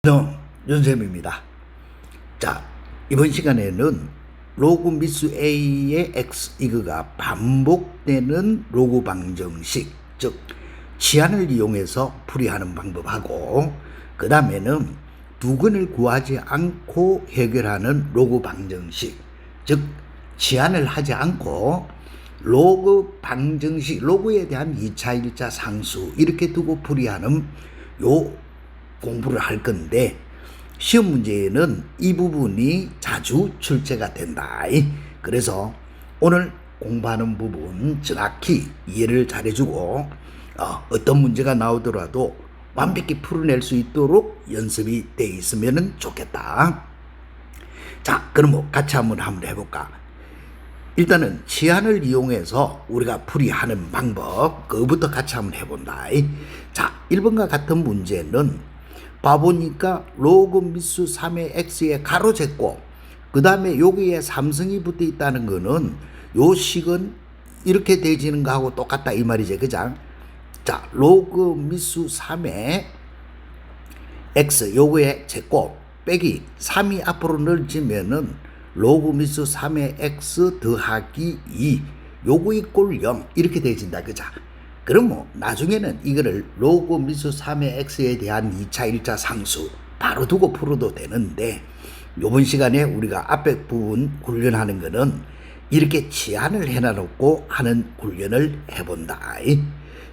안녕, 윤쌤입니다. 자, 이번 시간에는 로그 미수 A의 X 이거가 반복되는 로그 방정식, 즉 치환을 이용해서 풀이하는 방법하고, 그 다음에는 두근을 구하지 않고 해결하는 로그 방정식, 즉 치환을 하지 않고 로그 방정식, 로그에 대한 2차, 1차 상수 이렇게 두고 풀이하는 요 공부를 할 건데, 시험 문제에는 이 부분이 자주 출제가 된다. 그래서 오늘 공부하는 부분 정확히 이해를 잘해주고 어떤 문제가 나오더라도 완벽히 풀어낼 수 있도록 연습이 돼 있으면 좋겠다. 자, 그럼 같이 한번 해볼까? 일단은 치환을 이용해서 우리가 풀이하는 방법, 그거부터 같이 한번 해본다. 자, 1번과 같은 문제는 봐보니까 로그 미수 3의 x에 가로 쟀고, 그 다음에 여기에 삼성이 붙어 있다는 거는 요 식은 이렇게 되지는 거하고 똑같다 이 말이지, 그죠? 자, 로그 미수 3의 x 요거에 쟀고 빼기 3이 앞으로 넓어지면은 로그 미수 3의 x 더하기 2 요거 이꼴 0 이렇게 되어진다, 그죠? 그럼 나중에는 이거를 로그 미수 3의 x에 대한 2차 1차 상수 바로 두고 풀어도 되는데, 요번 시간에 우리가 앞에 부분 훈련하는 거는 이렇게 치환을 해놔놓고 하는 훈련을 해본다.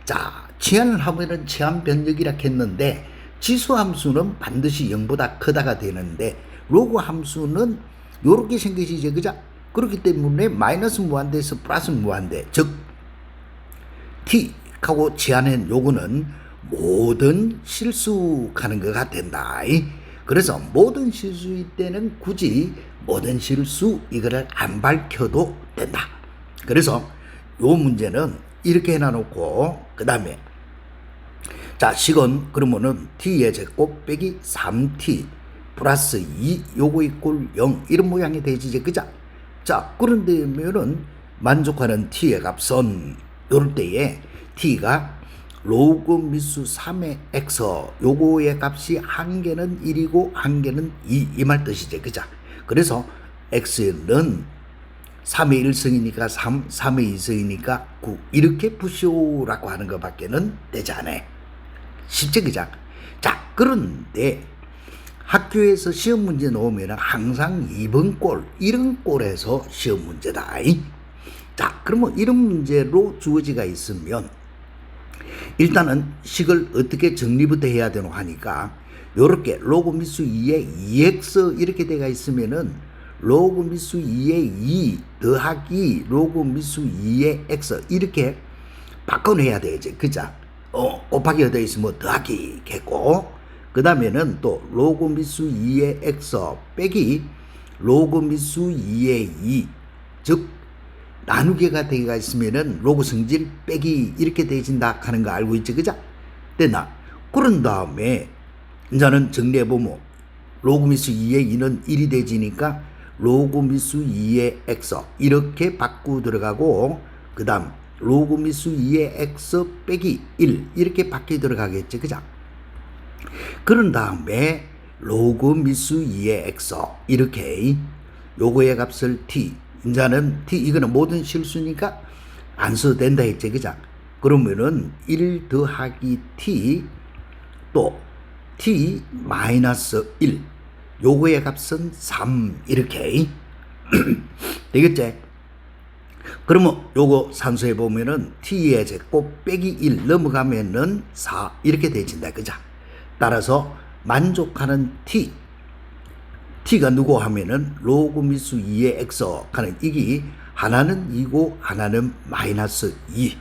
자, 치환을 하면은 치환 변적이라 했는데 지수 함수는 반드시 0보다 크다가 되는데 로그 함수는 요렇게 생기시죠, 그죠? 그렇기 때문에 마이너스 무한대에서 플러스 무한대, 즉 T하고 치환한 요거는 모든 실수하는 거가 된다. 그래서 모든 실수일 때는 굳이 모든 실수 이거를 안 밝혀도 된다. 그래서 요 문제는 이렇게 해놔놓고, 그 다음에 자, 식은 그러면은 T의 제곱 빼기 3T 플러스 2 요거 이꼴 0 이런 모양이 되지, 그죠? 자, 그런데면은 만족하는 T의 값은 요럴 때에 T가 로그 미수 3의 x 요거의 값이 한 개는 1이고 한 개는 2 이 말 뜻이지, 그죠? 그래서 x는 3의 1승이니까 3, 3의 2승이니까 9 이렇게 푸시오라고 하는 것밖에는 되지 않아. 쉽지, 그죠? 자, 그런데 학교에서 시험 문제 나오면 항상 2번 꼴 이런 꼴에서 시험 문제다. 자, 그러면 이런 문제로 주어지가 있으면 일단은 식을 어떻게 정리부터 해야 되노 하니까, 요렇게 로그 미수 2에 2x 이렇게 돼가 있으면은 로그 미수 2에 2 더하기 로그 미수 2에 x 이렇게 바꿔내야 되지, 그죠? 곱하기가 되어 있으면 더하기 겠고, 그 다음에는 또 로그 미수 2의 x 빼기 로그 미수 2의 2, 즉 나누기가 되가 있으면은 로그 성질 빼기 이렇게 되어진다 하는 거 알고 있지, 그죠? 됐나? 그런 다음에 이제는 정리해보면 로그 미수 2의 2는 1이 되지니까 로그 미수 2의 x 이렇게 바꾸고 들어가고, 그 다음 로그 미수 2의 x 빼기 1 이렇게 바뀌어 들어가겠지, 그죠? 그런 다음에 로그 미수 2의 x 이렇게 요거의 값을 t, 이제는 t 이거는 모든 실수니까 안 써도 된다 했지, 그죠? 그러면은 1 더하기 t 또 t 마이너스 1 요거의 값은 3 이렇게 되겠지? 그러면 요거 산수해 보면은 t의 제곱 빼기 1 넘어가면은 4 이렇게 되어진다, 그죠? 따라서 만족하는 t가 누구 하면은 로그 미수 2의 x 하는 이게 하나는 2고 하나는 마이너스 2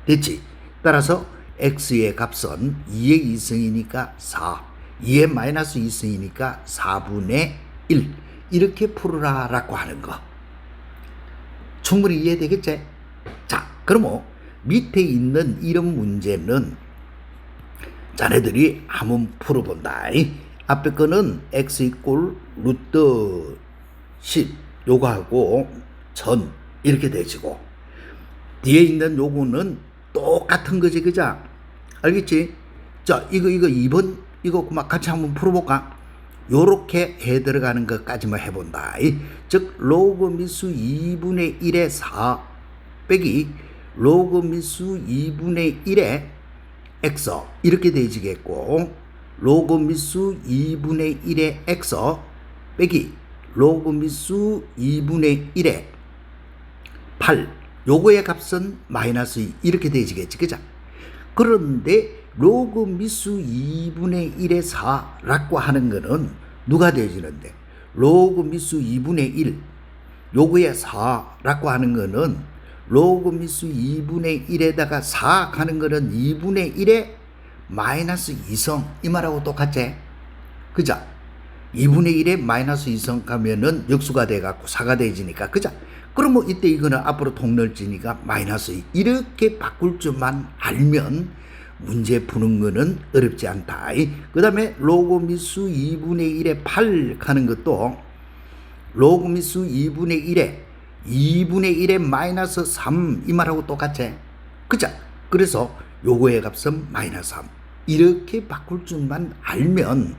됐지? 따라서 x의 값은 2의 2승이니까 4, 2의 마이너스 2승이니까 4분의 1 이렇게 풀어라 라고 하는 거 충분히 이해되겠지? 자, 그러면 밑에 있는 이런 문제는 자네들이 한번 풀어본다. 앞에 거는 x 이꼴 루트 10 요거하고 1000 이렇게 되지고, 뒤에 있는 요거는 똑같은 거지, 그죠? 알겠지? 자, 이거 2번 이거 막 같이 한번 풀어볼까? 요렇게 해 들어가는 것까지만 해본다. 즉 로그 미수 2분의 1의 4 빼기 로그 미수 2분의 1의 x 이렇게 되지겠고, 로그 미수 2분의 1의 x 빼기 로그 미수 2분의 1의 8, 요거의 값은 마이너스 2 이렇게 되지겠지, 그죠? 그런데 로그 미수 2분의 1의 4라고 하는 거는 누가 되어지는데, 로그 미수 2분의 1 요거의 4라고 하는 거는 로그 미수 2분의 1에다가 4 가는 거는 2분의 1의 마이너스 2성 이 말하고 똑같지? 그죠? 2분의 1에 마이너스 2성 가면은 역수가 돼갖고 4가 되지니까, 그죠? 그럼 뭐 이때 이거는 앞으로 통렬지니까 마이너스 2 이렇게 바꿀 줄만 알면 문제 푸는 거는 어렵지 않다. 그 다음에 로그 미수 2분의 1에 8 가는 것도 로그 미수 2분의 1에 마이너스 3 이 말하고 똑같지? 그죠? 그래서 요거의 값은 마이너스 3 이렇게 바꿀 줄만 알면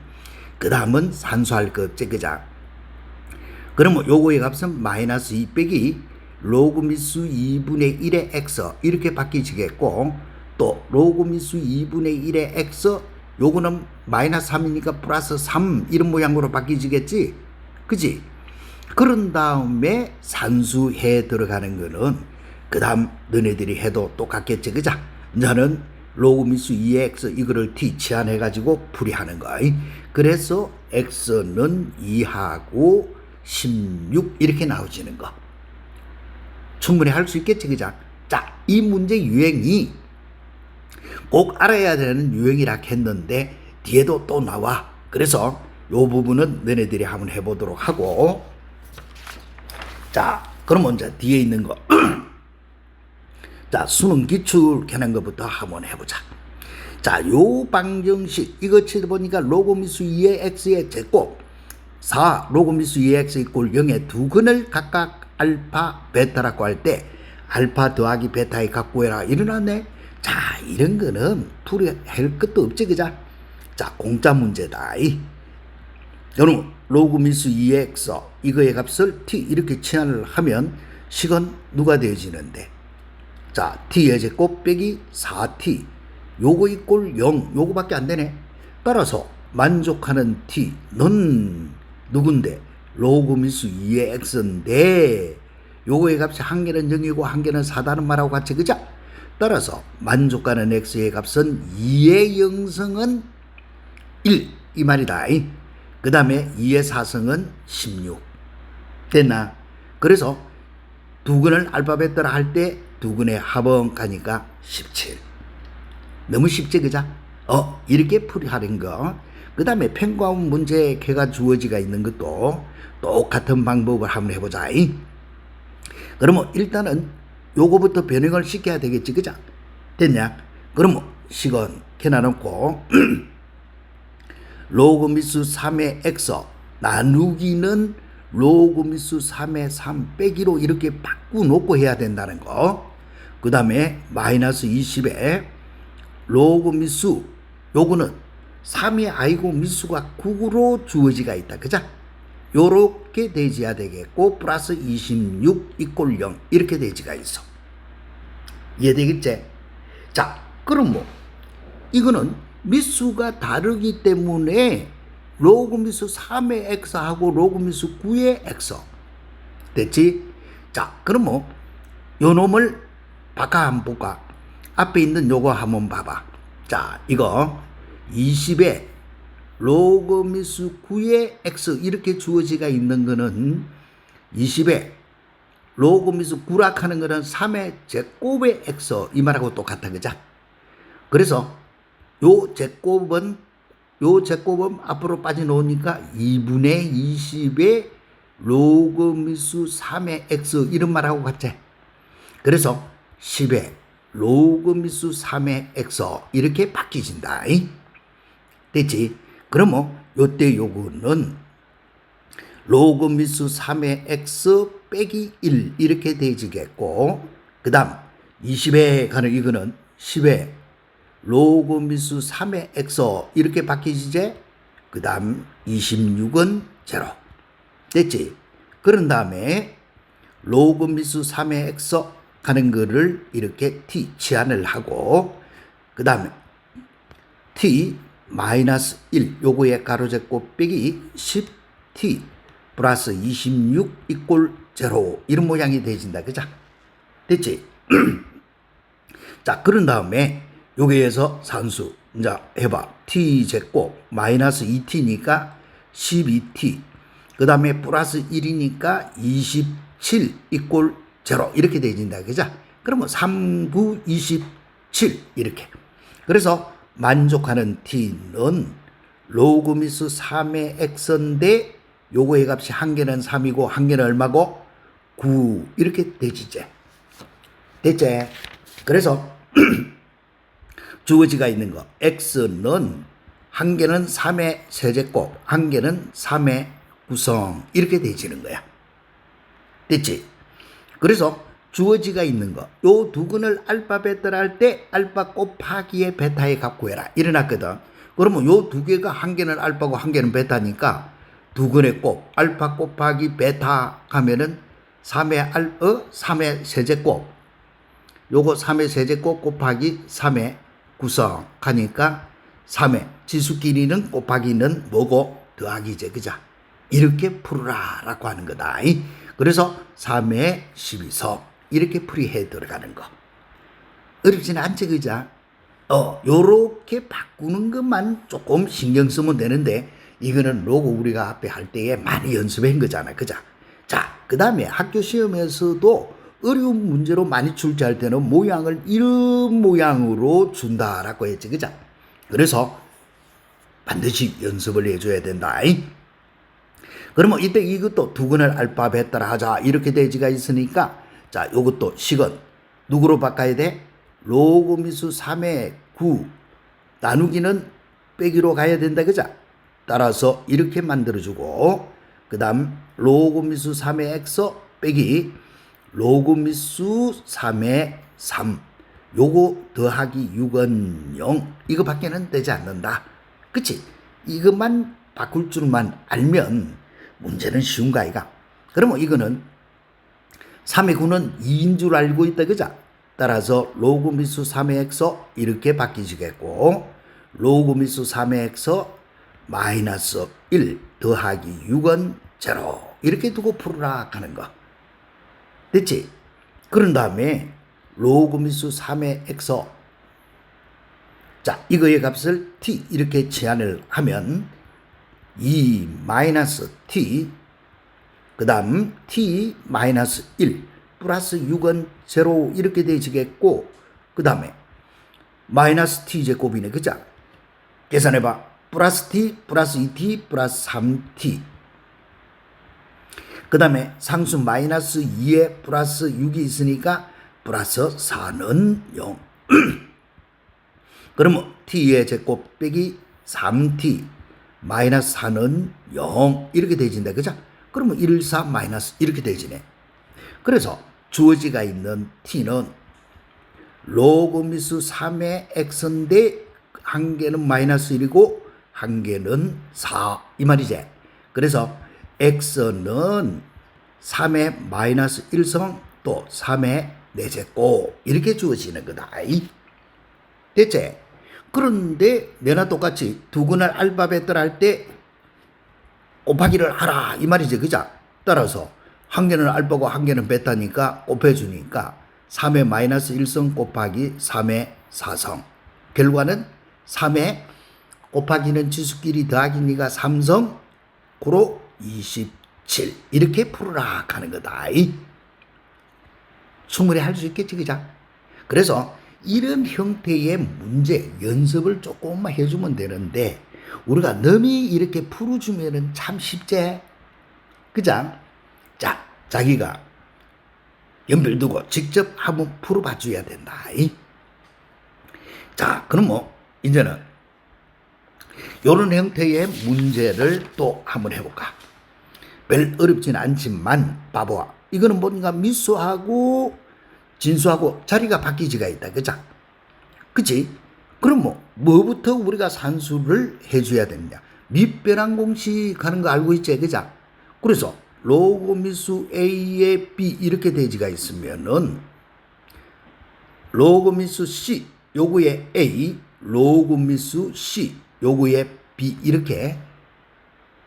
그 다음은 산수할 거 없지, 그죠? 그러면 요거의 값은 마이너스 2 빼기 로그 미수 2분의 1의 x 이렇게 바뀌지겠고, 또 로그 미수 2분의 1의 x 요거는 마이너스 3이니까 플러스 3 이런 모양으로 바뀌지겠지, 그지? 그런 다음에 산수해 들어가는 거는 그 다음 너네들이 해도 똑같겠지, 그자? 나는 로그 미수 2의 x 이거를 t 치환해 가지고 풀이하는 거야. 그래서 x는 2하고 16 이렇게 나오지는 거 충분히 할 수 있겠지, 그자? 자, 이 문제 유형이 꼭 알아야 되는 유형이라 했는데 뒤에도 또 나와. 그래서 요 부분은 너네들이 한번 해보도록 하고, 자, 그럼 먼저 뒤에 있는 거 자, 수능 기출 개는 것부터 한번 해보자. 자, 요 방정식 이거 쳐보니까 로그 미수 2의 x의 제곱 4 로그 미수 2의 x 이꼴 0의 두 근을 각각 알파 베타라고 할 때 알파 더하기 베타의 값 구해라 이러놨네. 자, 이런 거는 풀이할 것도 없지, 그자? 자, 공짜 문제다. 여러분 로그 미수 2의 x 이거의 값을 t 이렇게 치환을 하면 식은 누가 되어지는데, 자, t의 제곱 빼기 4t 요거 이꼴 0 요거밖에 안 되네. 따라서 만족하는 t는 누군데? 로그 미수 2의 x인데 요거의 값이 한 개는 0이고 한 개는 4다는 말하고 같이, 그죠? 따라서 만족가는 x의 값은 2의 0승은 1 이 말이다. 그 다음에 2의 4승은 16 됐나? 그래서 두 근을 알파벳으로 할 때 두 근의 합은 가니까 17 너무 쉽지, 그자? 이렇게 풀이하는 거. 그 다음에 평가원 문제 개가 주어지가 있는 것도 똑같은 방법을 한번 해보자. 그러면 일단은 요거부터 변형을 시켜야 되겠지, 그자? 됐냐? 그러면 식은 켜놔놓고 로그 미수 3의 x 나누기는 로그 미수 3의 3 빼기로 이렇게 바꾸놓고 해야 된다는 거. 그 다음에 마이너스 20에 로그 미수 요거는 3이 아니고 미수가 9로 주어지가 있다, 그자? 요렇게 되지야 되겠고 플러스 26 이꼴 0 이렇게 되지가 있어. 이해되겠지? 자, 그럼 뭐 이거는 미수가 다르기 때문에 로그 미수 3의 x하고 로그 미수 9의 x 됐지? 자, 그럼 뭐 요 놈을 바꿔 한번 볼까? 앞에 있는 요거 한번 봐봐. 자, 이거 20에 로그 미수 9의 x 이렇게 주어지가 있는 거는 20에 로그 미수 9라 하는 거는 3의 제곱의 x 이 말하고 똑같아, 그자? 그래서 요 제곱은 앞으로 빠져놓으니까 2분의 20의 로그 미수 3의 x 이런 말하고 같지? 그래서 10의 로그 미수 3의 x 이렇게 바뀌진다. 됐지? 그러면 요때 요거는 로그 미수 3의 x 빼기 1 이렇게 되지겠고, 그 다음 20에 가는 이거는 10의 로그 미수 3의 엑소 이렇게 바뀌지제. 그 다음 26은 제로. 됐지? 그런 다음에 로그 미수 3의 엑소 하는 거를 이렇게 t 치환을 하고 그 다음에 t 마이너스 1 요거에 가로제곱 빼기 10t 플러스 26 이꼴 제로 이런 모양이 되진다. 그죠? 됐지? 자, 그런 다음에 여기에서 산수 이제 해봐. t제곱 마이너스 2t니까 12t 그 다음에 플러스 1이니까 27 이꼴 제로 이렇게 되진다. 그죠? 그러면 3, 9, 27 이렇게. 그래서 만족하는 t는 로그 미수 3의 x인데 요거의 값이 한 개는 3이고 한 개는 얼마고? 9 이렇게 되지제. 됐지? 그래서 주어지가 있는 거 x는 한 개는 3의 세제곱 한 개는 3의 구성 이렇게 되지는 거야. 됐지? 그래서 주어지가 있는 거 요 두 근을 알파 베타를 할 때 알파 곱하기의 베타의 값 구해라 이래놨거든. 그러면 요 두 개가 한 개는 알파고 한 개는 베타니까 두 근의 곱 알파 곱하기 베타 하면은 3의 세제곱 요거 3의 세제곱 곱하기 3의 구성 하니까 3의 지수끼리는 곱하기는 뭐고 더하기제. 그자? 이렇게 풀어라 라고 하는 거다. 그래서 3의 12서 이렇게 풀이해 들어가는 거. 어렵지는 않지. 그자? 요렇게 바꾸는 것만 조금 신경 쓰면 되는데 이거는 로그 우리가 앞에 할 때에 많이 연습한 거잖아. 그자? 자, 그 다음에 학교 시험에서도 어려운 문제로 많이 출제할 때는 모양을 이런 모양으로 준다라고 했지. 그자? 그래서 반드시 연습을 해줘야 된다. 그러면 이때 이것도 두 근을 알파 베타를 하자 이렇게 되지가 있으니까 자, 요것도 식은 누구로 바꿔야 돼? 로그 미수 3의 9 나누기는 빼기로 가야 된다. 그자? 따라서 이렇게 만들어주고 그 다음 로그 미수 3의 x 빼기 로그 미수 3의 3 요거 더하기 6은 0 이거 밖에는 되지 않는다. 그치? 이것만 바꿀 줄만 알면 문제는 쉬운 거 아이가? 그러면 이거는 3의 9는 2인 줄 알고 있다. 그자? 따라서 로그 미수 3의 x 이렇게 바뀌시겠고 로그 미수 3의 x 마이너스 1 더하기 6은 제로 이렇게 두고 풀으라 하는 거. 됐지? 그런 다음에 로그 미수 3의 x 자 이거의 값을 t 이렇게 치환을 하면 2 마이너스 t 그 다음 t 마이너스 1 플러스 6은 제로 이렇게 되시겠고 그 다음에 마이너스 t 제곱이네. 그자? 계산해봐. 플러스 t 플러스 2t 플러스 3t 그 다음에 상수 마이너스 2에 플러스 6이 있으니까 플러스 4는 0 그러면 t의 제곱 빼기 3t 마이너스 4는 0 이렇게 되진다. 그죠? 그러면 1, 4 마이너스 이렇게 되지네. 그래서 주어지가 있는 t는 로그 미수 3의 x인데 한 개는 마이너스 1이고 한 개는 4 이 말이지. 그래서 x는 3의 마이너스 1성 또 3의 4제곱 이렇게 주어지는 거다. 됐지? 그런데 내나 똑같이 두 근을 알파 베타를 할 때 곱하기를 하라 이 말이지. 그자? 따라서 한 개는 알파고 한 개는 베타니까 곱해주니까 3의 마이너스 1성 곱하기 3의 4성 결과는 3의 곱하기는 지수끼리 더하기니까 3성 고로 27 이렇게 풀어라 하는 거다. 충분히 할 수 있겠지. 그자? 그래서 이런 형태의 문제 연습을 조금만 해주면 되는데 우리가 너미 이렇게 풀어주면은 참 쉽지. 그자? 자, 자기가 연필 두고 직접 한번 풀어봐 줘야 된다. 자, 그럼 뭐 이제는 이런 형태의 문제를 또 한번 해볼까. 별 어렵진 않지만 봐봐. 이거는 뭔가 미수하고 진수하고 자리가 바뀌지가 있다. 그자? 그치? 그럼 뭐부터 우리가 산수를 해줘야 되느냐? 밑변환 공식 하는 거 알고 있지, 그자? 그래서 로그 미수 A에 B 이렇게 대지가 있으면은 로그 미수 C 요거에 A, 로그 미수 C 요거에 B 이렇게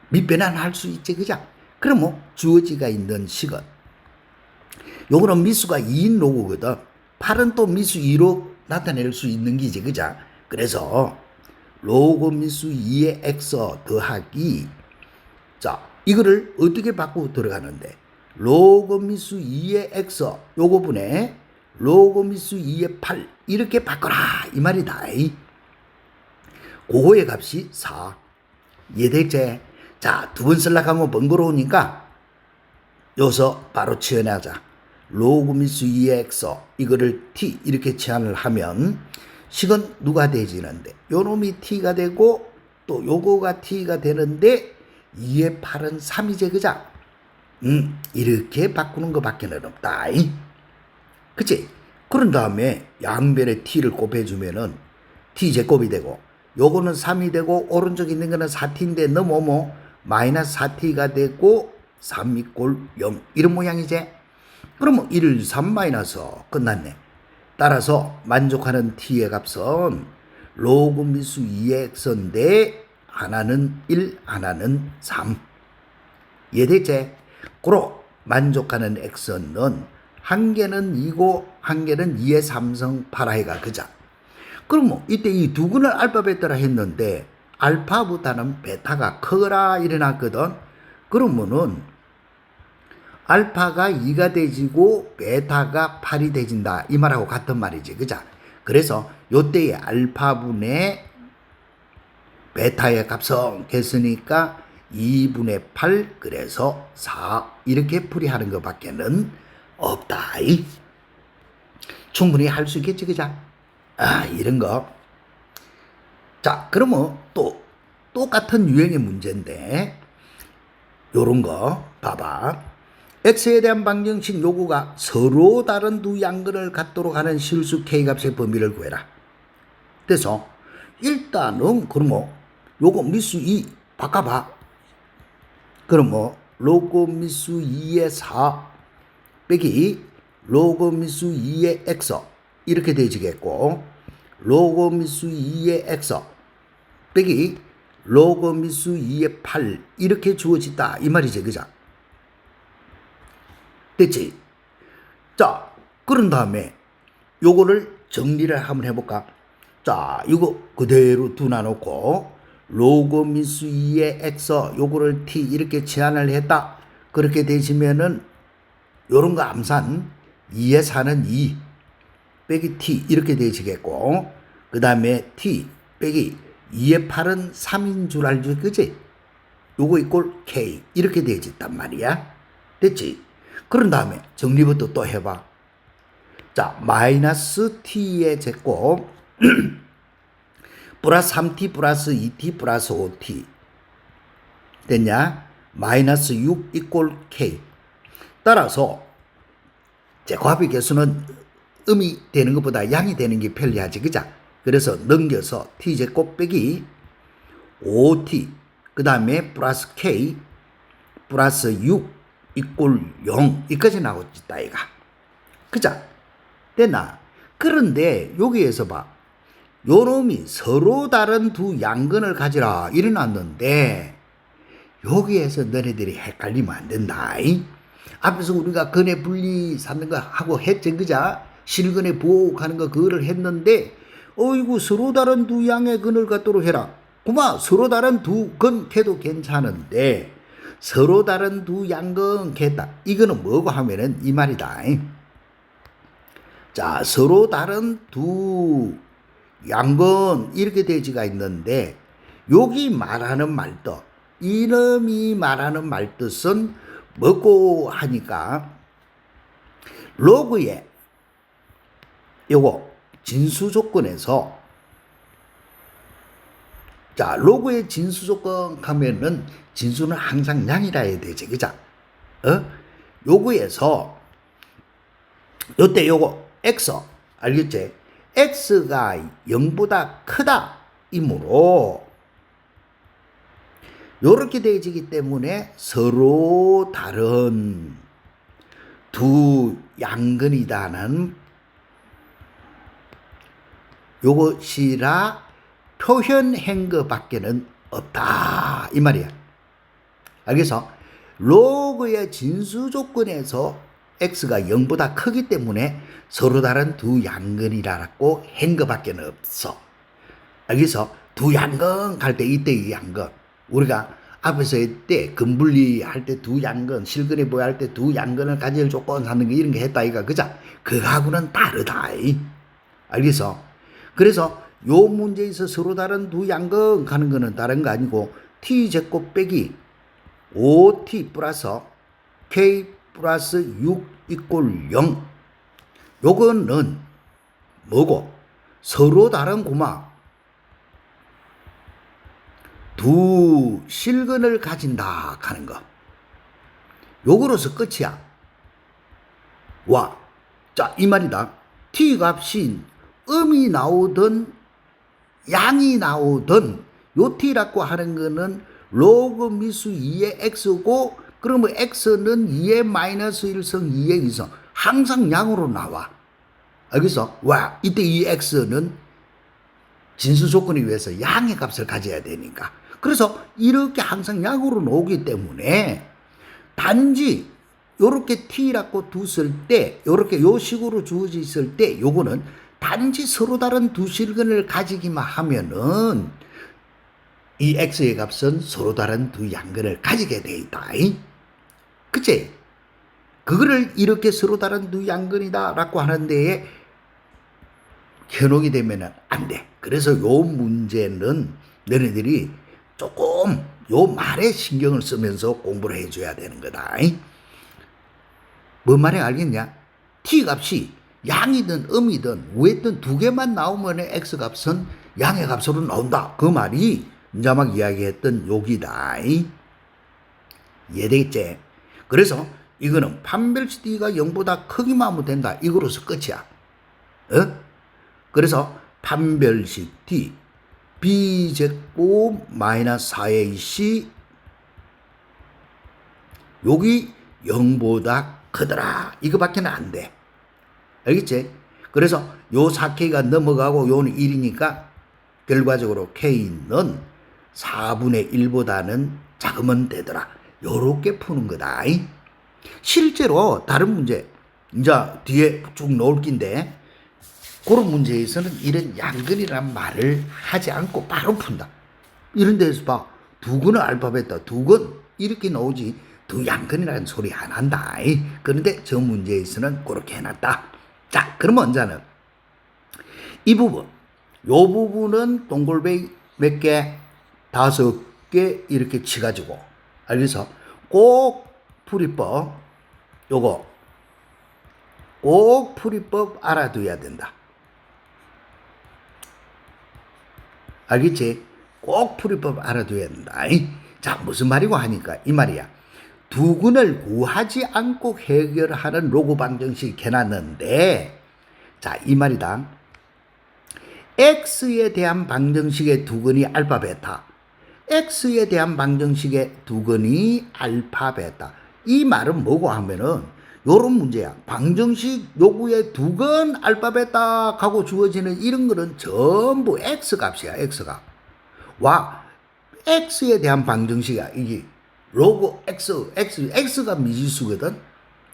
밑변환 할 수 있지, 그자? 그럼 주어지가 있는 식은 요거는 미수가 2인 로그거든. 8은 또 미수 2로 나타낼 수 있는 기지, 그자? 그래서 로그 미수 2의 x 더하기, 자, 이거를 어떻게 바꾸고 들어가는데, 로그 미수 2의 x 요거 분에 로그 미수 2의 8 이렇게 바꿔라 이 말이다. 그거의 값이 4. 이해됐지? 자, 두 번 쓰려고 하면 번거로우니까 여기서 바로 치환하자. 로그 미수 2의 x 이거를 t 이렇게 치환을 하면 식은 누가 되지는데 요 놈이 t가 되고 또 요거가 t가 되는데 2의 8은 3이제, 그자? 이렇게 바꾸는 거 밖에는 없다. 그치? 그런 다음에 양변에 t를 곱해주면은 t제곱이 되고 요거는 3이 되고 오른쪽에 있는 거는 4t인데 너무 마이너스 4t가 되고 3 이꼴 0 이런 모양이지? 그러면 1, 3 마이너스 끝났네. 따라서 만족하는 t의 값은 로그 미수 2의 x인데 하나는 1, 하나는 3. 이해됐지? 그로 만족하는 x는 한 개는 2고 한 개는 2의 3성 8하이가, 그자? 그럼 이때 이 두 근을 알파벳더라 했는데 알파보다는 베타가 크거라 일어났거든. 그러면은 알파가 2가 되지고 베타가 8이 되진다 이 말하고 같은 말이지, 그자? 그래서 요때의 알파분의 베타의 값은 했으니까 2분의 8 그래서 4 이렇게 풀이하는 것밖에는 없다. 충분히 할 수 있겠지, 그자? 이런 거. 자, 그러면 또 똑같은 유형의 문제인데 요런 거 봐봐. x에 대한 방정식 요구가 서로 다른 두 양근을 갖도록 하는 실수 k값의 범위를 구해라. 그래서 일단은 그러면 요거 미수 2 바꿔봐. 그럼 로그 미수 2의 4 빼기 로그 미수 2의 x 이렇게 되지겠고, 로그 미수 2의 x 빼기 로그 미수 2의 8 이렇게 주어진다 이 말이지, 그자? 됐지? 자, 그런 다음에 요거를 정리를 한번 해볼까? 자, 이거 그대로 놔놓고 로그 미수 2의 x 요거를 t 이렇게 치환을 했다. 그렇게 되시면은 요런 거 암산 2의 4는 2 빼기 t 이렇게 되시겠고, 그 다음에 t 빼기 2의 8은 3인 줄 알지, 그지? 요거 이꼴 k 이렇게 되어진단 말이야. 됐지? 그런 다음에 정리부터 또 해봐. 자, 마이너스 t의 제곱 플러스 3t 플러스 2t 플러스 5t 됐냐? 마이너스 6 이꼴 k. 따라서 제곱합의 개수는 음이 되는 것보다 양이 되는 게 편리하지, 그자? 그래서 넘겨서 t제곱 빼기 5t 그 다음에 플러스 k 플러스 6 이꼴 0 이까지 나오겠다 이가, 그자? 됐나? 그런데 여기에서 봐, 요놈이 서로 다른 두 양근을 가지라 이래놨는데 여기에서 너네들이 헷갈리면 안 된다. 앞에서 우리가 근의 분리 삼는 거 하고 했지, 그자? 실근의 부호하는 거 그거를 했는데 어이구 서로 다른 두 양의 근을 갖도록 해라. 그만 서로 다른 두 근 해도 괜찮은데 서로 다른 두 양근 했다. 이거는 뭐고 하면은 이 말이다. 자, 서로 다른 두 양근 이렇게 되지가 있는데 여기 말하는 말뜻, 이놈이 말하는 말뜻은 뭐고 하니까 로그에 요거 진수 조건에서, 자, 로그의 진수 조건 하면은 진수는 항상 양이라 해야 되지, 그자? 요거에서 요때 요거 x 알겠지? x가 0보다 크다 이므로 이렇게 되어지기 때문에 서로 다른 두 양근이다는 요것이라 표현한 것밖에는 없다 이 말이야. 알겠어? 로그의 진수 조건에서 x가 0보다 크기 때문에 서로 다른 두 양근이라고 한 것밖에는 없어. 알겠어? 두 양근 갈 때 이때 이 양근 우리가 앞에서 했때 근분리 할 때 두 양근 실근에 보여 할 때 두 양근을 가질 조건 하는 거 이런 게 했다 이가 그자? 그거하고는 다르다. 알겠어? 그래서 요 문제에서 서로 다른 두 양근 가는 거는 다른 거 아니고 t제곱 빼기 5t 플러스 k 플러스 6 이꼴 0 요거는 뭐고 서로 다른 고마 두 실근을 가진다 하는 거 요거로서 끝이야. 와, 자 이 말이다. t 값이 음이 나오든 양이 나오든 요 t라고 하는 거는 로그 미수 2의 x고 그러면 x는 2의 마이너스 1성 2의 2성 항상 양으로 나와. 알겠어? 와, 이때 이 x는 진수 조건에 의해서 양의 값을 가져야 되니까. 그래서 이렇게 항상 양으로 나오기 때문에 단지 요렇게 t라고 뒀을 때 요렇게 요 식으로 주어져 있을 때 요거는 단지 서로 다른 두 실근을 가지기만 하면은 이 x의 값은 서로 다른 두 양근을 가지게 돼 있다. 그치? 그거를 이렇게 서로 다른 두 양근이다 라고 하는 데에 현혹이 되면 안 돼. 그래서 요 문제는 너네들이 조금 요 말에 신경을 쓰면서 공부를 해줘야 되는 거다. 뭔 말인지 알겠냐? t 값이 양이든 음이든 위에든 두 개만 나오면 x 값은 양의 값으로 나온다. 그 말이 이제 막 이야기했던 여기다. 이해되겠지? 그래서 이거는 판별시 t가 0보다 크기만 하면 된다. 이거로서 끝이야. 그래서 판별시 t b제곱 마이너스 4ac 여기 0보다 크더라. 이거밖에는 안 돼. 알겠지? 그래서 요 4k가 넘어가고 요는 1이니까 결과적으로 k는 4분의 1보다는 작으면 되더라. 요렇게 푸는 거다. 실제로 다른 문제 이제 뒤에 쭉 넣을 긴데 그런 문제에서는 이런 양근이란 말을 하지 않고 바로 푼다. 이런 데서 봐. 두근은 알파벳다. 두근 이렇게 나오지 두 양근이라는 소리 안 한다. 그런데 저 문제에서는 그렇게 해놨다. 자, 그러면 언제는 이 부분 요 부분은 동글뱅이 몇 개? 5개 이렇게 치가지고 알겠어? 꼭 풀이법 요거 꼭 풀이법 알아둬야 된다. 알겠지? 꼭 풀이법 알아둬야 된다. 자, 무슨 말이고 하니까 이 말이야. 두근을 구하지 않고 해결하는 로그 방정식 해놨는데 자, 이 말이다. x에 대한 방정식의 두근이 알파 베타 x에 대한 방정식의 두근이 알파 베타 이 말은 뭐고 하면은 요런 문제야. 방정식 요구의 두근 알파 베타 하고 주어지는 이런 거는 전부 x 값이야. x가 와 x에 대한 방정식이야. 이게 로그 x가 미지수거든.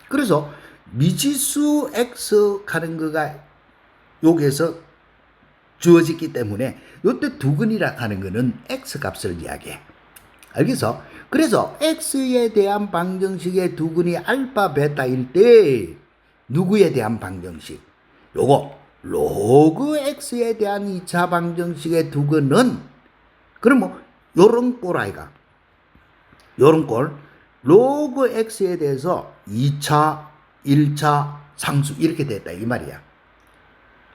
그래서 미지수 x 하는 거가 여기에서 주어지기 때문에 요때 두근이라 하는 거는 x 값을 이야기해. 알겠어? 그래서 x에 대한 방정식의 두근이 알파 베타일 때 누구에 대한 방정식? 요거 로그 x에 대한 2차 방정식의 두근은 그럼 뭐 요런 꼴 아이가 요런 꼴 로그 x에 대해서 2차 1차 상수 이렇게 됐다 이 말이야.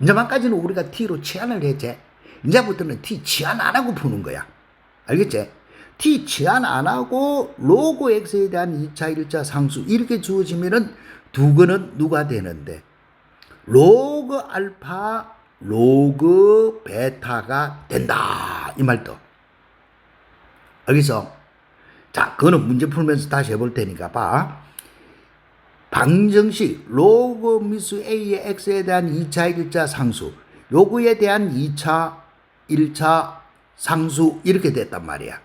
이제만까지는 우리가 t로 치환을 했지. 이제부터는 t 치환 안 하고 푸는 거야. 알겠지? t 치환 안 하고 로그 x에 대한 2차 1차 상수 이렇게 주어지면은 두근은 누가 되는데 로그 알파 로그 베타가 된다. 이 말도. 알겠어? 자, 그거는 문제 풀면서 다시 해볼 테니까 봐. 방정식 로그 미수 a의 x에 대한 2차 1차 상수, 요거에 대한 2차 1차 상수 이렇게 됐단 말이야.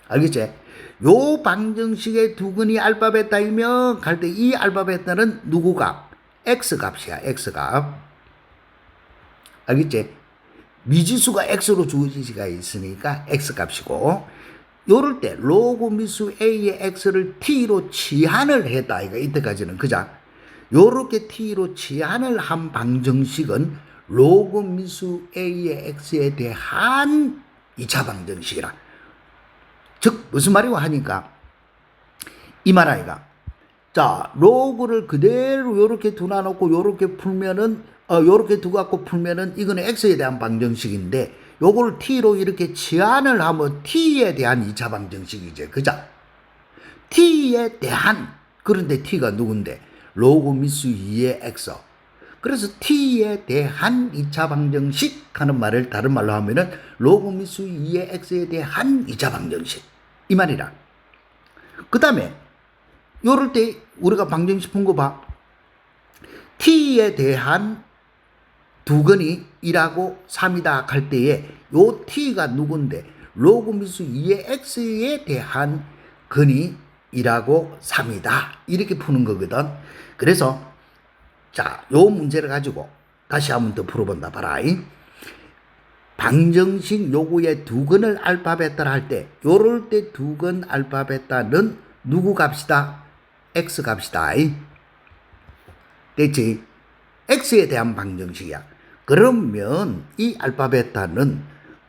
알겠지? 요 방정식의 두 근이 알파 베타이면 갈 때 이 알파 베타는 누구 값? x 값이야. x 값. 알겠지? 미지수가 x로 주어진 시가 있으니까 x 값이고, 요럴 때 로그 미수 a의 x를 t로 치환을 했다. 이거 이때까지는 그자. 요렇게 t로 치환을 한 방정식은 로그 미수 a의 x에 대한 2차 방정식이라. 즉 무슨 말이고 하니까 이 말 아이가. 자, 로그를 그대로 요렇게 두놔놓고 요렇게 풀면은 요렇게 두갖고 풀면은 이거는 x에 대한 방정식인데, 요걸 t로 이렇게 치환을 하면 t에 대한 2차 방정식이지. 그자? t에 대한, 그런데 t가 누군데? 로그 미수 2의 x. 그래서 t에 대한 2차 방정식 하는 말을 다른 말로 하면은 로그 미수 2의 x에 대한 2차 방정식. 이 말이라. 그 다음에 요럴 때 우리가 방정식 푼 거 봐. t에 대한 두 근이 1하고 3이다 할 때에 요 t가 누군데? 로그 미수 2의 x에 대한 근이 1하고 3이다. 이렇게 푸는 거거든. 그래서 자, 요 문제를 가지고 다시 한번 더 풀어본다 봐라. 방정식 요거의 두 근을 알파 베타를 할 때 요럴 때 두 근 알파 베타는 누구 값이다? x 값이다. 됐지? x에 대한 방정식이야. 그러면 이 알파 베타는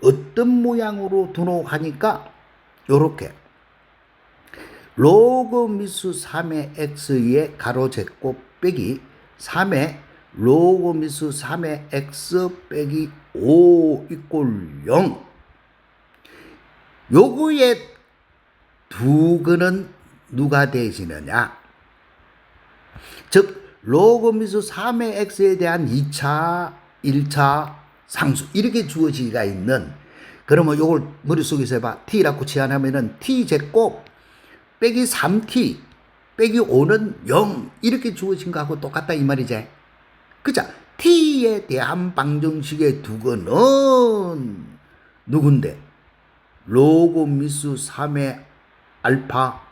어떤 모양으로 두노 하니까 요렇게 로그 미수 3의 x의 가로 제곱 빼기 3의 로그 미수 3의 x 빼기 5 이꼴 0. 요거의 두 근은 누가 되시느냐? 즉 로그 미수 3의 x에 대한 2차 1차 상수 이렇게 주어지기가 있는, 그러면 요걸 머릿속에서 해봐. t라고 치환하면은 t제곱 빼기 3t 빼기 5는 0 이렇게 주어진 거하고 똑같다 이 말이지. 그자? t에 대한 방정식의 두 근은 누군데? 로그 미수 3의 알파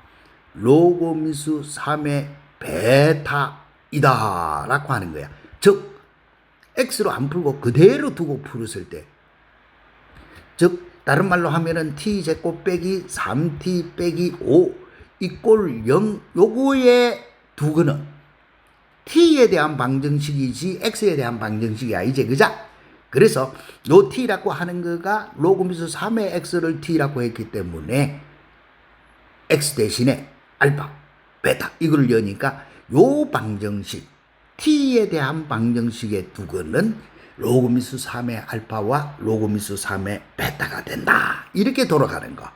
로그 미수 3의 베타이다 라고 하는 거야. 즉 x로 안 풀고 그대로 두고 풀었을 때, 즉 다른 말로 하면은 t제곱 빼기 3t 빼기 5 이꼴 0 요거의 두 근은 t에 대한 방정식이지 x에 대한 방정식이 아니지. 그자? 그래서 요 t라고 하는 거가 로그 미수 3의 x를 t라고 했기 때문에 x 대신에 알파, 베타 이걸 여니까 요 방정식 t에 대한 방정식의 두 근은 로그 미수 3의 알파와 로그 미수 3의 베타가 된다. 이렇게 돌아가는 거.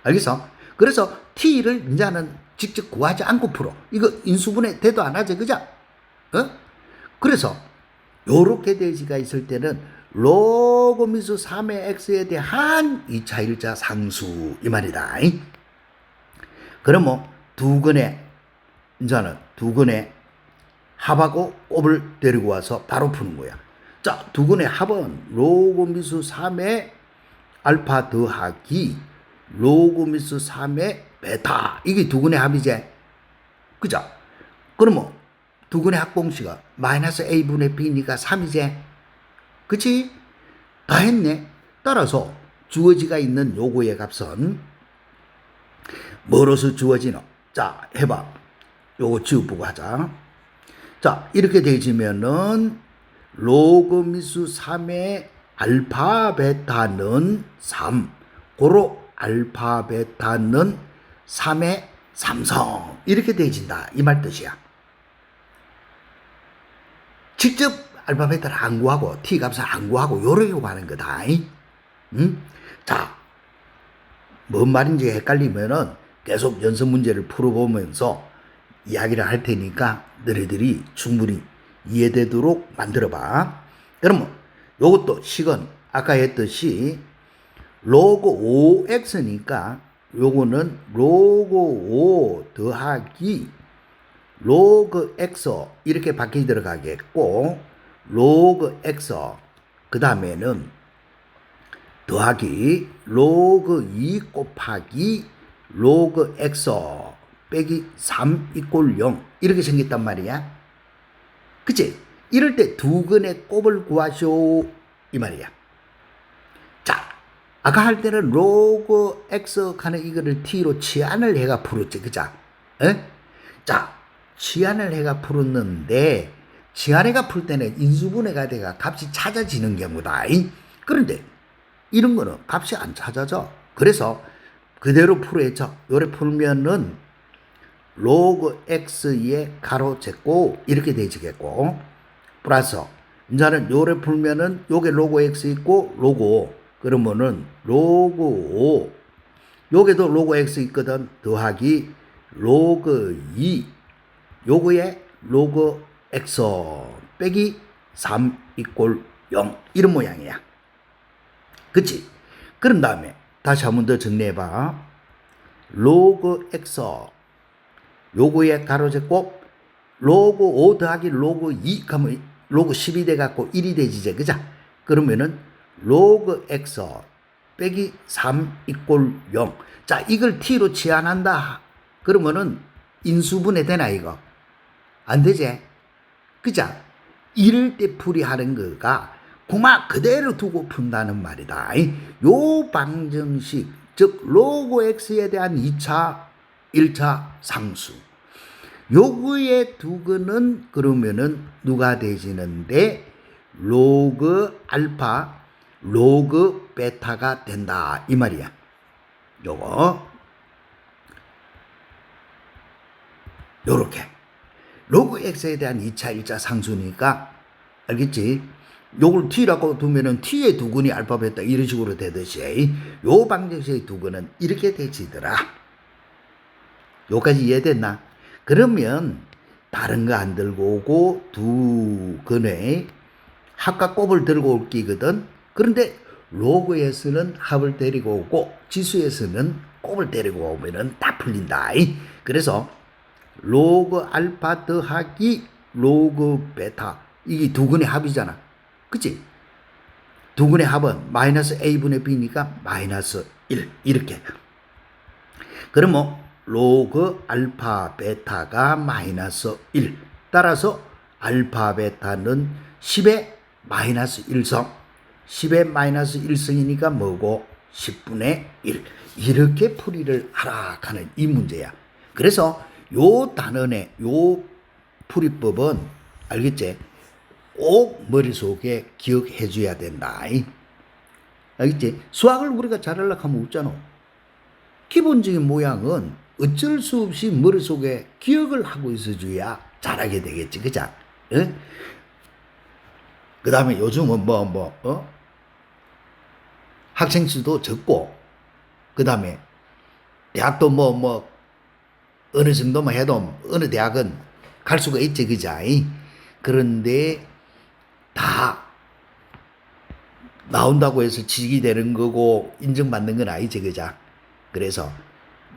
알겠어? 그래서 t를 이제는 직접 구하지 않고 풀어. 이거 인수분해 대도 안 하지. 그죠? 그래서 요렇게 대지가 있을 때는 로그 미수 3의 x에 대한 2차 1차 상수 이 말이다. 그러면 두 근의 이제는 두 근의 합하고 곱을 데리고 와서 바로 푸는 거야. 자, 두 근의 합은 로그 미수 3의 알파 더하기 로그 미수 3의 베타. 이게 두 근의 합이지. 그죠? 그러면 두 근의 합공식은 마이너스 a분의 b니까 3이지. 그치? 다 했네. 따라서 주어지가 있는 요거의 값은 뭐로서 주어지노? 자, 해봐. 요거 지워보고 하자. 자, 이렇게 되지면은 로그 미수 3의 알파 베타는 3. 고로 알파 베타는 3의 삼성. 이렇게 되어진다. 이 말 뜻이야. 직접 알파 베타를 안 구하고 t 값을 안 구하고 요렇게 구하는 거다. 응? 자, 뭔 말인지 헷갈리면은 계속 연습 문제를 풀어보면서 이야기를 할 테니까 너희들이 충분히 이해되도록 만들어봐. 그러면 요것도 식은 아까 했듯이 로그 5x니까 요거는 로그 5 더하기 로그 x 이렇게 바뀌 들어가겠고, 로그 x 그 다음에는 더하기 로그 2 곱하기 로그 x 빼기 3 이꼴 0 이렇게 생겼단 말이야. 그치? 이럴 때 두 근의 곱을 구하쇼 이 말이야. 자, 아까 할 때는 로그 x 가는 이거를 t로 치환을 해가 풀었지, 그자? 자, 치환을 해가 풀었는데 치환해가 풀 때는 인수분해가 돼가 값이 찾아지는 경우다. 그런데 이런 거는 값이 안 찾아져. 그래서 그대로 풀어야죠. 요래 풀면은 로그 x에 가로 재고 이렇게 되지겠고, 플러스 이제는 요래 풀면은 요게 로그 x 있고 로그 5 그러면은 로그 5 요게도 로그 x 있거든. 더하기 로그 2 요거에 로그 x 빼기 3 이꼴 0 이런 모양이야. 그치? 그런 다음에 다시 한 번 더 정리해봐. 로그 x 요거에 가로재고 로그 5 더하기 로그 2 하면 로그 10이 돼갖고 1이 되지제, 그자? 그러면은 로그 x 빼기 3 이꼴 0. 자, 이걸 t로 치환한다. 그러면은 인수분해 되나 이거? 안 되지? 그자? 이럴 때 풀이하는 거가 그만 그대로 두고 푼다는 말이다. 요 방정식, 즉 로그 x에 대한 2차, 1차 상수. 요거의 두 근은 그러면은 누가 되지는데 로그 알파, 로그 베타가 된다 이 말이야. 요거 요렇게 로그 x에 대한 2차, 1차 상수니까 알겠지? 요걸 t라고 두면은 t의 두 근이 알파, 베타 이런 식으로 되듯이 요 방정식의 두 근은 이렇게 되지더라. 요까지 이해됐나? 그러면 다른 거 안 들고 오고 두 근의 합과 곱을 들고 올 끼거든. 그런데 로그에서는 합을 데리고 오고 지수에서는 곱을 데리고 오면은 다 풀린다. 그래서 로그 알파 더하기 로그 베타 이게 두 근의 합이잖아. 그치? 두 근의 합은 마이너스 a분의 b니까 마이너스 1 이렇게. 그러면 로그 알파 베타가 마이너스 1 따라서 알파 베타는 10의 마이너스 1성 10의 마이너스 1성이니까 뭐고 10분의 1 이렇게 풀이를 하라 하는 이 문제야. 그래서 요 단원의 요 풀이법은 알겠지? 꼭 머릿속에 기억해 줘야 된다. 알겠지? 수학을 우리가 잘하려고 하면 없잖아. 기본적인 모양은 어쩔 수 없이 머릿속에 기억을 하고 있어줘야 잘하게 되겠지. 그자? 그 다음에 요즘은 학생 수도 적고, 그 다음에 대학도 어느 정도만 해도 어느 대학은 갈 수가 있지. 그자? 그런데 다 나온다고 해서 지식이 되는 거고 인정받는 건 아니지. 그자? 그래서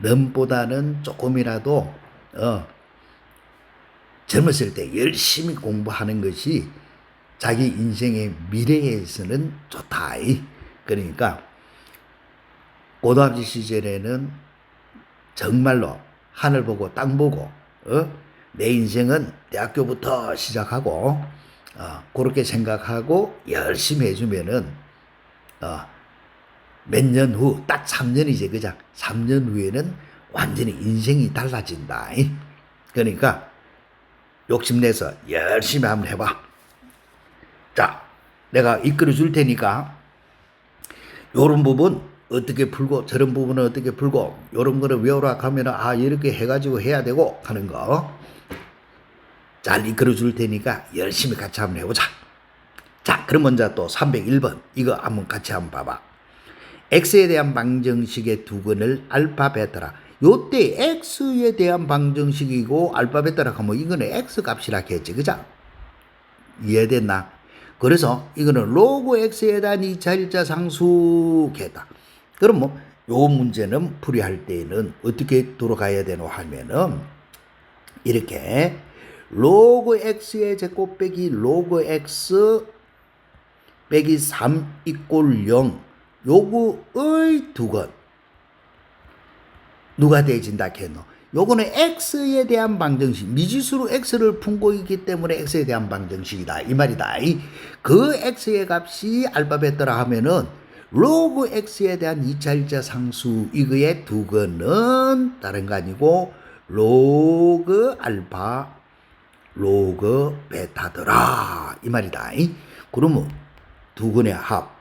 넘보다는 조금이라도 젊었을 때 열심히 공부하는 것이 자기 인생의 미래에서는 좋다. 그러니까 고등학교 시절에는 정말로 하늘 보고 땅 보고 내 인생은 대학교부터 시작하고 그렇게 생각하고 열심히 해주면은 몇 년 후, 딱 3년이지, 그죠? 3년 후에는 완전히 인생이 달라진다. 그러니까 욕심내서 열심히 한번 해봐. 자, 내가 이끌어 줄 테니까 요런 부분 어떻게 풀고 저런 부분은 어떻게 풀고 요런 거를 외우라 하면은 이렇게 해가지고 해야 되고 하는 거 잘 이끌어 줄 테니까 열심히 같이 한번 해보자. 자, 그럼 먼저 또 301번 이거 한번 같이 한번 봐봐. x에 대한 방정식의 두 근을 알파 베타라. 요때 x에 대한 방정식이고 알파 베타라 하면 이거는 x 값이라 했지. 그죠? 이해됐나? 그래서 이거는 로그 x에 대한 2차 1차 상수계다. 그럼 뭐 요 문제는 풀이할 때에는 어떻게 돌아가야 되노 하면은 이렇게 로그 x의 제곱 빼기 로그 x 빼기 3 이꼴 0 요거의 두건 누가 대진다 했노? 요거는 x에 대한 방정식, 미지수로 x를 품고 있기 때문에 x에 대한 방정식이다 이 말이다. 그 x의 값이 알파벳더라 하면은 로그 x에 대한 2차 1차 상수 이거의 두건은 다른 거 아니고 로그 알파 로그 베타더라 이 말이다. 그러면 두건의 합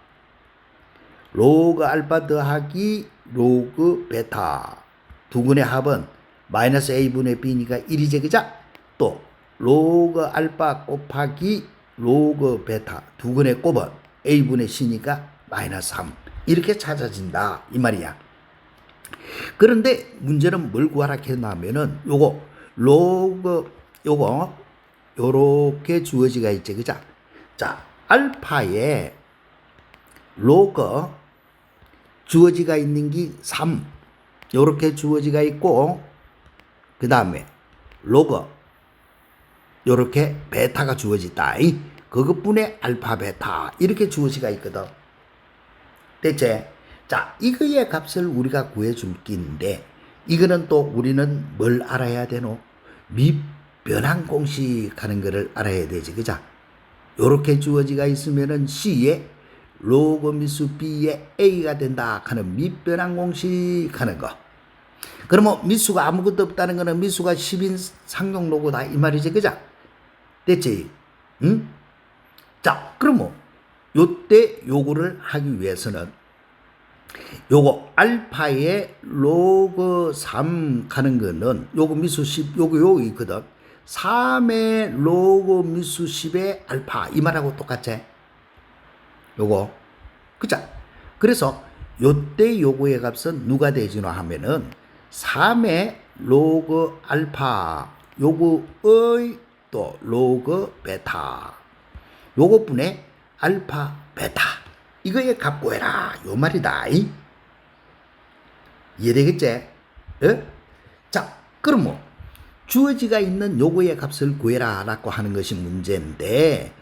로그 알파 더하기 로그 베타 두근의 합은 마이너스 a분의 b니까 1이제 그자? 또 로그 알파 곱하기 로그 베타 두근의 곱은 a분의 c니까 마이너스 3 이렇게 찾아진다 이 말이야. 그런데 문제는 뭘 구하라 했냐면은 요거 로그 요거 요렇게 주어지가 있지 그자? 자 알파에 로그 주어지가 있는 게 3 요렇게 주어지가 있고 그 다음에 로그 요렇게 베타가 주어지다. 그것뿐에 알파 베타 이렇게 주어지가 있거든. 됐지? 자 이거의 값을 우리가 구해줄 낀데 이거는 또 우리는 뭘 알아야 되노? 밑변환 공식 하는 거를 알아야 되지 그자? 요렇게 주어지가 있으면은 C에 로그 미수 B의 A가 된다 하는 밑변환 공식 하는 거. 그러면 미수가 아무것도 없다는 거는 미수가 10인 상용 로그다 이 말이지 그자? 됐지? 응? 자 그러면 요때 요거를 하기 위해서는 요거 알파의 로그 3 가는 거는 요거 미수 10 요거 있거든. 3의 로그 미수 10의 알파 이 말하고 똑같지? 요거 그자? 그래서 요때 요거의 값은 누가 되지노 하면은 3의 로그 알파 요거의 또 로그 베타 요거뿐에 알파 베타 이거의 값 구해라 요 말이다. 이해되겠지? 예? 자 그러면 주어지가 있는 요거의 값을 구해라 라고 하는 것이 문제인데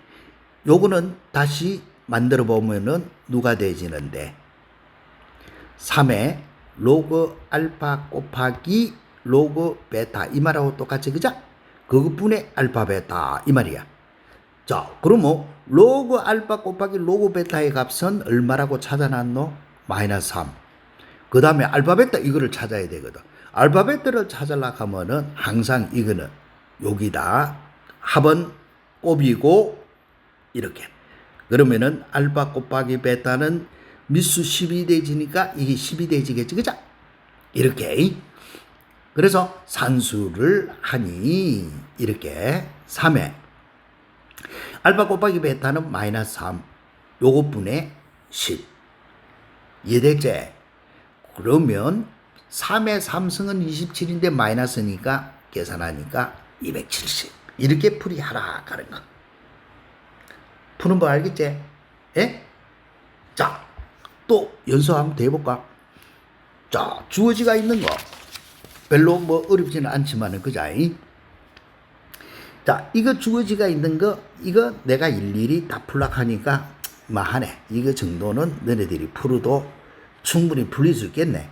요거는 다시 만들어 보면은 누가 되지는데 3의 로그 알파 곱하기 로그 베타 이 말하고 똑같이 그자? 그것뿐에 알파 베타 이 말이야. 자 그러면 로그 알파 곱하기 로그 베타의 값은 얼마라고 찾아놨노? 마이너스 3. 그 다음에 알파 베타 이거를 찾아야 되거든. 알파 베타를 찾으려고 하면은 항상 이거는 여기다 합은 곱이고 이렇게 그러면은 알파 곱하기 베타는 미수 10이 되지니까 이게 10이 되지겠지 그자? 이렇게 그래서 산수를 하니 이렇게 3에 알파 곱하기 베타는 마이너스 3 요것분의 10 이해됐지? 그러면 3의 3승은 27인데 마이너스니까 계산하니까 270 이렇게 풀이하라 가는 거 푸는 법 알겠지? 예? 자, 또 연습 한번 더 해볼까? 자, 주어지가 있는 거 별로 뭐 어렵지는 않지만은 그자? 자, 이거 주어지가 있는 거 이거 내가 일일이 다 풀락하니까 마하네. 이거 정도는 너네들이 풀어도 충분히 풀릴 수 있겠네.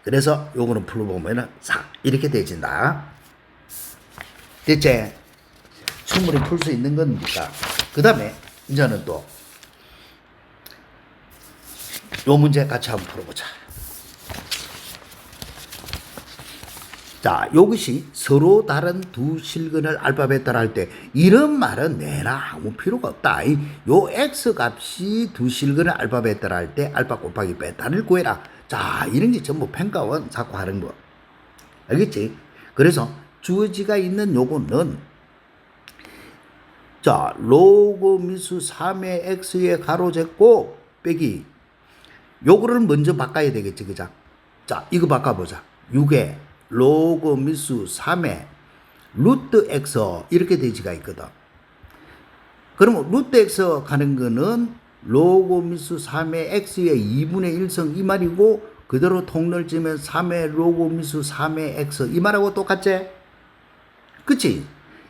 그래서 요거는 풀어보면은 4 이렇게 되진다. 됐지? 충분히 풀 수 있는 겁니까? 그 다음에 이제는 또 요 문제 같이 한번 풀어보자. 자, 요것이 서로 다른 두 실근을 알파벳을 할 때 이런 말은 내나 아무 필요가 없다. 요 x 값이 두 실근을 알파벳을 할 때 알파 곱하기 베타를 구해라. 자, 이런 게 전부 평가원 자꾸 하는 거. 알겠지? 그래서 주어지가 있는 요거는 자, 로그 미수 3의 x에 가로잡고 빼기 요거를 먼저 바꿔야 되겠지 그자? 자 이거 바꿔보자. 6에 로그 미수 3의 루트 x 이렇게 되지가 있거든. 그러면 루트 x 가는 거는 로그 미수 3의 x의 2분의 1성 이 말이고 그대로 통를 찌면 3의 로그 미수 3의 x 이 말하고 똑같지? 그치?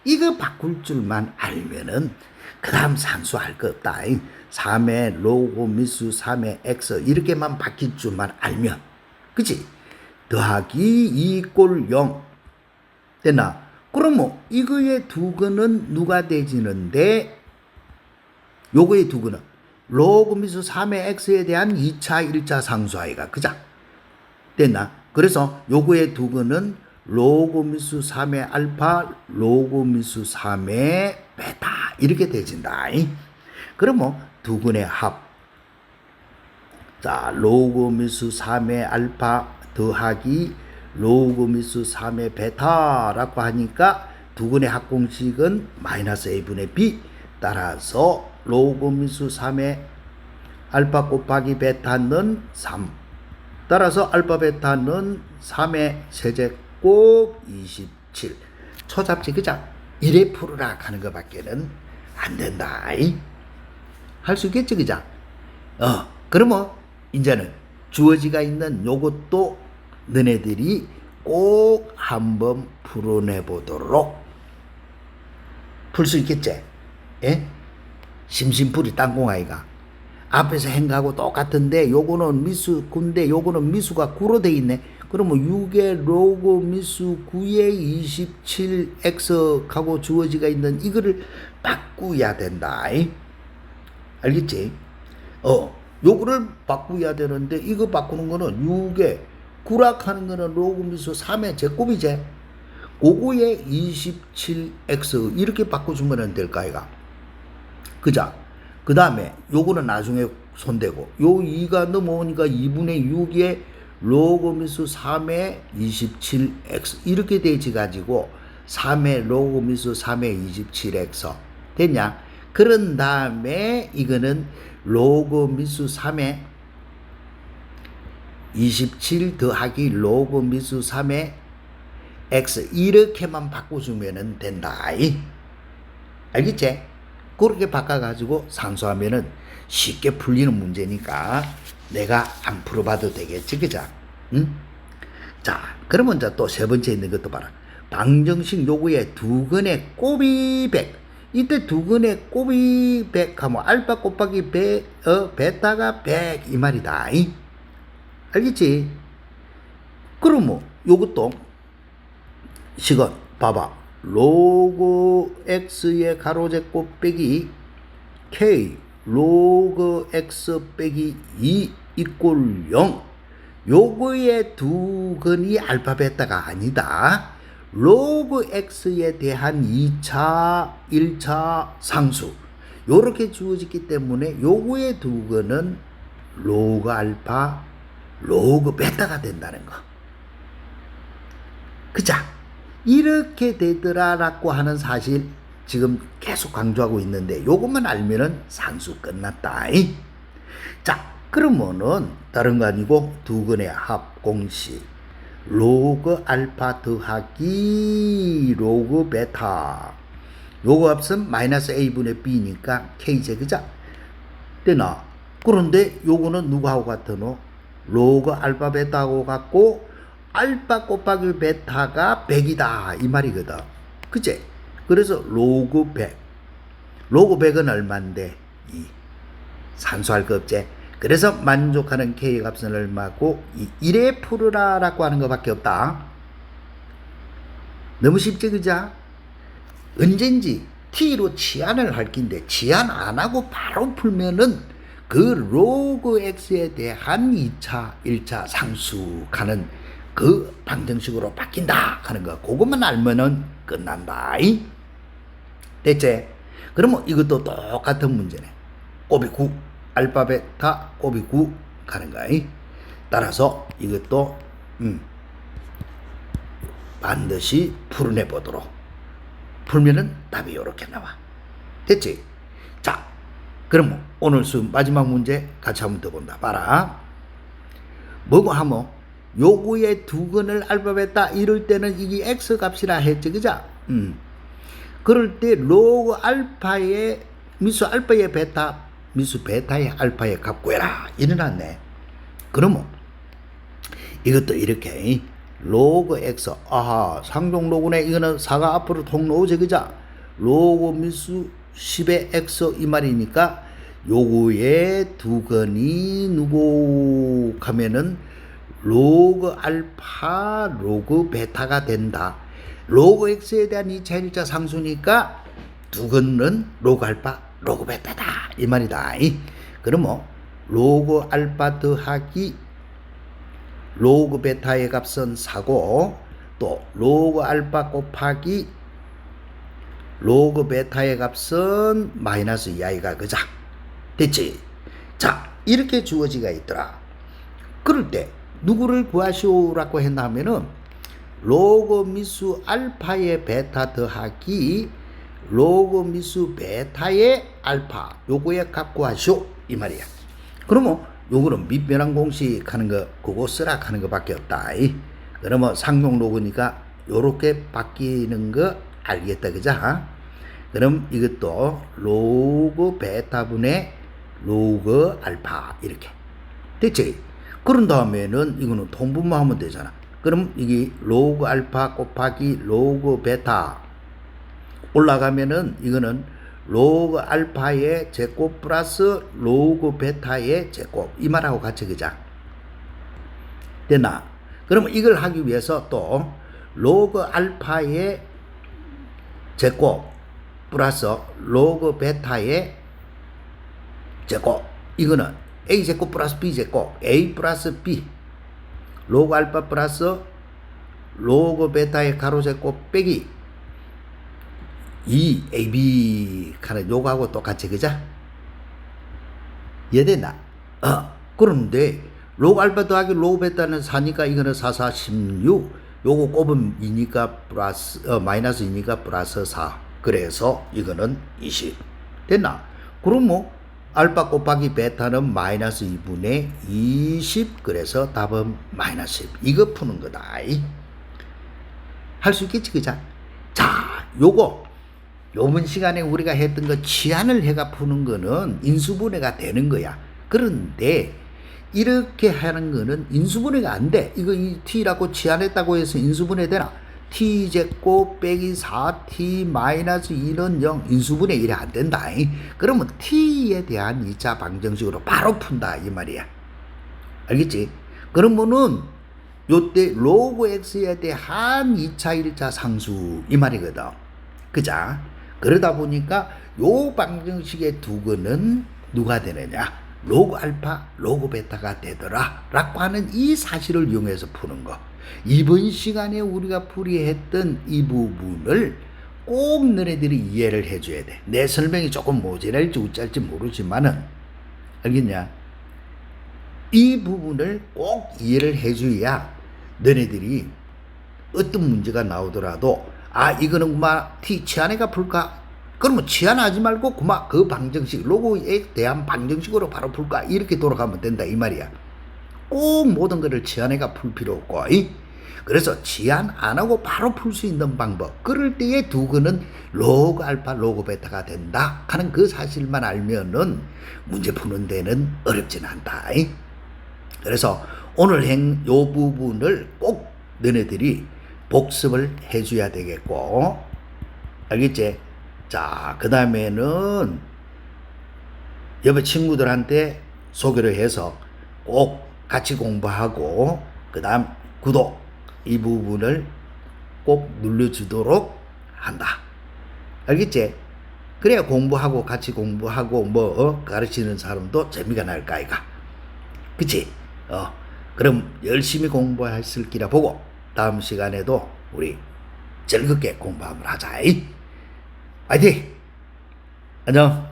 이거 바꿀 줄만 알면은 그 다음 상수할 거 없다. 3의 로그 미수 3의 x 이렇게만 바뀔 줄만 알면 그치? 더하기 2 꼴 0 됐나? 그러면 이거의 두근은 누가 되지는데 요거의 두근은 로그 미수 3의 x에 대한 2차 1차 상수 아이가 그자? 됐나? 그래서 요거의 두근은 로그 미수 3의 알파 로그 미수 3의 베타 이렇게 되진다. 그러면 두근의 합. 자, 로그 미수 3의 알파 더하기 로그 미수 3의 베타라고 하니까 두근의 합공식은 마이너스 a분의 b 따라서 로그 미수 3의 알파 곱하기 베타는 3 따라서 알파 베타는 3의 세제곱 27 초잡지 그자 1에 풀으라 하는 것밖에는 안 된다. 할 수 있겠지 그자? 그러면 이제는 주어지가 있는 요것도 너네들이 꼭 한번 풀어내 보도록 풀 수 있겠지? 예? 심심풀이 땅콩아이가 앞에서 행하고 똑같은데 요거는 미수 9인데 요거는 미수가 9로 돼 있네. 그러면 6의 로그 미수 9의 27x 하고 주어지가 있는 이거를 바꾸어야 된다. 알겠지? 요거를 바꾸어야 되는데 이거 바꾸는 거는 6의 구락하는 거는 로그 미수 3의 제곱이지. 그거에 27x 이렇게 바꿔주면 될까 이가. 그자. 그 다음에 요거는 나중에 손대고 요 2가 넘어오니까 2분의 6에 로그 미수 3의 27x 이렇게 되지 가지고 3의 로그 미수 3의 27x 됐냐? 그런 다음에 이거는 로그 미수 3의 27 더하기 로그 미수 3의 x 이렇게만 바꿔주면 된다. 알겠지? 그렇게 바꿔가지고 상수하면은 쉽게 풀리는 문제니까 내가 안 풀어봐도 되겠지, 그자? 응? 자, 그러면 이제 또 세 번째 있는 것도 봐라. 방정식 요구에 두근의 곱이 100. 이때 두근의 곱이 100 하면 알파 곱하기 베타가 100 이 말이다. 알겠지? 그러면 요것도 식은 봐봐. 로그 x의 가로제곱 빼기 k 로그 x 빼기 2 이꼴 0 요거의 두근이 알파 베타가 아니다. 로그 x에 대한 2차 1차 상수 요렇게 주어졌기 때문에 요거의 두근은 로그 알파 로그 베타가 된다는 거. 그자? 이렇게 되더라라고 하는 사실 지금 계속 강조하고 있는데 요것만 알면은 상수 끝났다. 자, 그러면은 다른 거 아니고 두근의 합 공식 로그 알파 더하기 로그 베타 요거 합은 마이너스 a분의 b니까 k제 그자? 되나? 그런데 요거는 누구하고 같으노? 로그 알파 베타하고 같고 알파 곱하기 베타가 100이다 이 말이거든. 그치? 그래서 로그 100 로그 100은 얼만데 2 산수할 거 없지. 그래서 만족하는 k 값은 얼마고 1에 풀으라 라고 하는 것밖에 없다. 너무 쉽지 그자? 언젠지 t로 치환을 할 긴데 치환 안 하고 바로 풀면은 그 로그 x에 대한 2차 1차 상수가는 그 방정식으로 바뀐다 하는 거 그것만 알면은 끝난다. 됐지? 그러면 이것도 똑같은 문제네. 곱이 9 알파 베타 곱이 9 가는 거야. 따라서 이것도 반드시 풀어내 보도록 풀면은 답이 이렇게 나와. 됐지? 자, 그럼 오늘 수업 마지막 문제 같이 한번 더 본다. 봐라. 뭐고 하면 요구의 두근을 알파 베타 이럴 때는 이게 x 값이라 했지 그자? 그럴 때 로그 알파의 미수 알파의 베타, 미수 베타의 알파의 값 구해라. 이래놨네. 그러면 이것도 이렇게 로그 x, 아하, 상종 로그네. 이거는 4가 앞으로 통로오지, 그자? 로그 미수 10의 x 이 말이니까 요거의 두근이 누구 하면은 로그 알파 로그 베타가 된다. 로그 x에 대한 2차 1차 상수니까 두근은 로그 알파 로그 베타다 이 말이다. 그러면 로그 알파 더하기 로그 베타의 값은 4고 또 로그 알파 곱하기 로그 베타의 값은 마이너스 2i가 그자? 됐지? 자, 이렇게 주어지가 있더라. 그럴 때 누구를 구하시오라고 했나면은 로그 미수 알파의 베타 더하기 로그 미수 베타의 알파 요거의 값 구하시오 이 말이야. 그러면 요거는 밑변환 공식 하는 거 그거 쓰라 하는 거밖에 없다. 그러면 상용 로그니까 요렇게 바뀌는 거 알겠다, 그자? 그럼 이것도 로그 베타분의 로그 알파 이렇게 됐지? 그런 다음에는 이거는 통분모하면 되잖아. 그럼 이게 로그 알파 곱하기 로그 베타 올라가면은 이거는 로그 알파의 제곱 플러스 로그 베타의 제곱 이 말하고 같이 그자? 됐나? 그러면 이걸 하기 위해서 또 로그 알파의 제곱 플러스 로그 베타의 제곱 이거는 a 제곱 플러스 b 제곱 a 플러스 b 로그 알파 플러스 로그 베타의 가로 제곱 빼기 2ab 하는 요거하고 똑같이 그자? 이해됐나? 그런데 로그 알파 더하기 로그 베타는 4니까 이거는 4, 4, 16 요거 곱은 2니까 플러스 마이너스 2니까 플러스 4 그래서 이거는 20 됐나? 그럼 뭐 알파 곱하기 베타는 마이너스 2분의 20 그래서 답은 마이너스 10 이거 푸는 거다. 할 수 있겠지, 그자? 자, 요번 시간에 우리가 했던 거 치환을 해가 푸는 거는 인수분해가 되는 거야. 그런데 이렇게 하는 거는 인수분해가 안 돼. 이거 이 t라고 치환했다고 해서 인수분해 되나? t제곱 빼기 4t 마이너스 2는 0 인수분해 이래 안 된다. 그러면 t에 대한 2차 방정식으로 바로 푼다 이 말이야. 알겠지? 그러면은 요때 로그 x에 대한 2차 1차 상수 이 말이거든. 그자? 그러다 보니까 요 방정식의 두근은 누가 되느냐? 로그 알파 로그 베타가 되더라 라고 하는 이 사실을 이용해서 푸는 거. 이번 시간에 우리가 풀이했던 이 부분을 꼭 너네들이 이해를 해줘야 돼. 내 설명이 조금 모자랄지 어쩔지 모르지만은 알겠냐? 이 부분을 꼭 이해를 해줘야 너네들이 어떤 문제가 나오더라도 이거는 그만 t 치환해가 풀까? 그러면 치환하지 말고 그만 그 방정식 로그에 대한 방정식으로 바로 풀까? 이렇게 돌아가면 된다 이 말이야. 꼭 모든 것을 치환해가 풀 필요 없고 그래서 치환 안 하고 바로 풀 수 있는 방법 그럴 때의 두근은 로그 알파 로그 베타가 된다 하는 그 사실만 알면은 문제 푸는 데는 어렵진 않다. 그래서 오늘 행 요 부분을 꼭 너네들이 복습을 해줘야 되겠고 알겠지? 자, 그 다음에는 옆에 친구들한테 소개를 해서 꼭 같이 공부하고 그 다음 구독 이 부분을 꼭 눌러주도록 한다. 알겠지? 그래야 공부하고 같이 공부하고 뭐 가르치는 사람도 재미가 날까 아이가. 그치? 그럼 열심히 공부했을 기라 보고 다음 시간에도 우리 즐겁게 공부 한번 하자. 화이팅! 안녕!